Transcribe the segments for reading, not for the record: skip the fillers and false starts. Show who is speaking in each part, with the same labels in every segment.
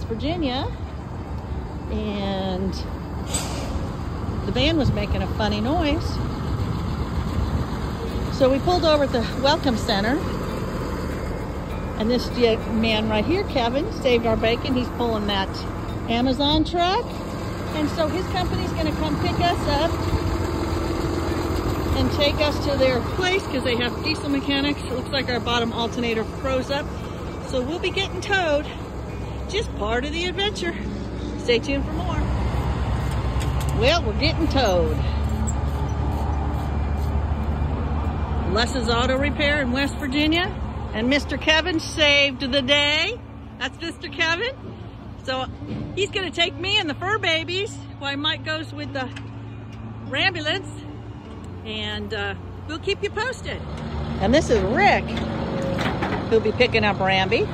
Speaker 1: Virginia, and the van was making a funny noise. So we pulled over at the Welcome Center, and this man right here, Kevin, saved our bacon. He's pulling that Amazon truck, and so his company's gonna come pick us up and take us to their place because they have diesel mechanics. It looks like our bottom alternator froze up, so we'll be getting towed. Just part of the adventure. Stay tuned for more. Well, we're getting towed. Les's Auto Repair in West Virginia, and Mr. Kevin saved the day. That's Mr. Kevin. So he's gonna take me and the fur babies while Mike goes with the ambulance, and we'll keep you posted. And this is Rick, who'll be picking up Rambi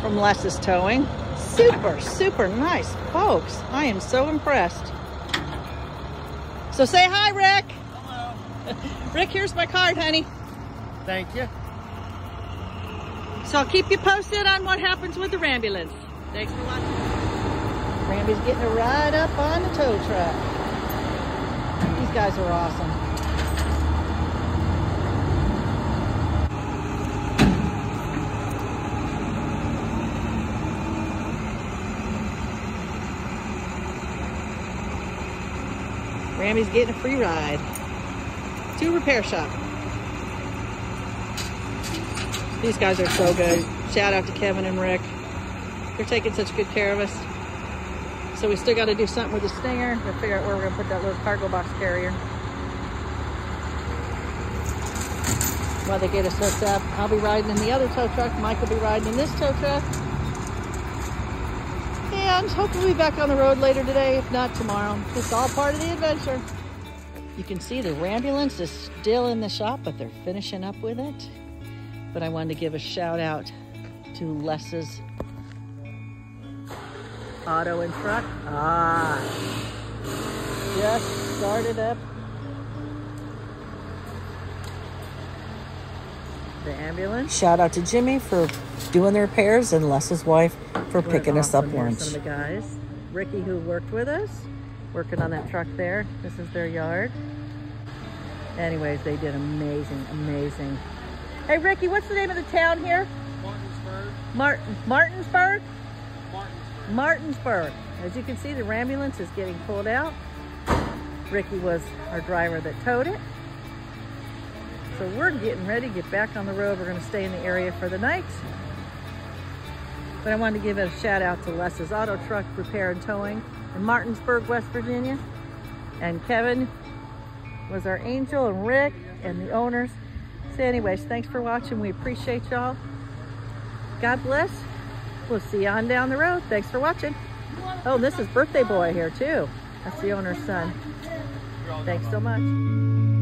Speaker 1: from Les's Towing. Super, super nice folks. I am so impressed. So say hi, Rick.
Speaker 2: Hello.
Speaker 1: Rick, here's my card, honey.
Speaker 2: Thank you.
Speaker 1: So I'll keep you posted on what happens with the ambulance. Thanks for watching. Rambi's getting a ride up on the tow truck. These guys are awesome. Rambi's getting a free ride to a repair shop. These guys are so good. Shout out to Kevin and Rick. They're taking such good care of us. So we still got to do something with the Stinger to figure out where we're going to put that little cargo box carrier. While they get us hooked up, I'll be riding in the other tow truck. Mike will be riding in this tow truck. And hopefully we'll be back on the road later today, if not tomorrow. It's all part of the adventure. You can see the ambulance is still in the shop, but they're finishing up with it. But I wanted to give a shout out to Les's Auto and Truck. Just started up the ambulance. Shout out to Jimmy for doing the repairs, and Les's wife for picking us up lunch. Some of the guys, Ricky, who worked with us, working on that truck there. This is their yard. Anyways, they did amazing, amazing. Hey, Ricky, what's the name of the town here? Martinsburg. Martinsburg? Martinsburg. As you can see, the ambulance is getting pulled out. Ricky was our driver that towed it. So we're getting ready to get back on the road. We're going to stay in the area for the night. But I wanted to give a shout out to Les's Auto Truck Repair and Towing in Martinsburg, West Virginia. And Kevin was our angel, and Rick and the owners. So anyways, thanks for watching. We appreciate y'all. God bless. We'll see you on down the road. Thanks for watching. Oh, this is Birthday Boy here too. That's the owner's son. Thanks so much.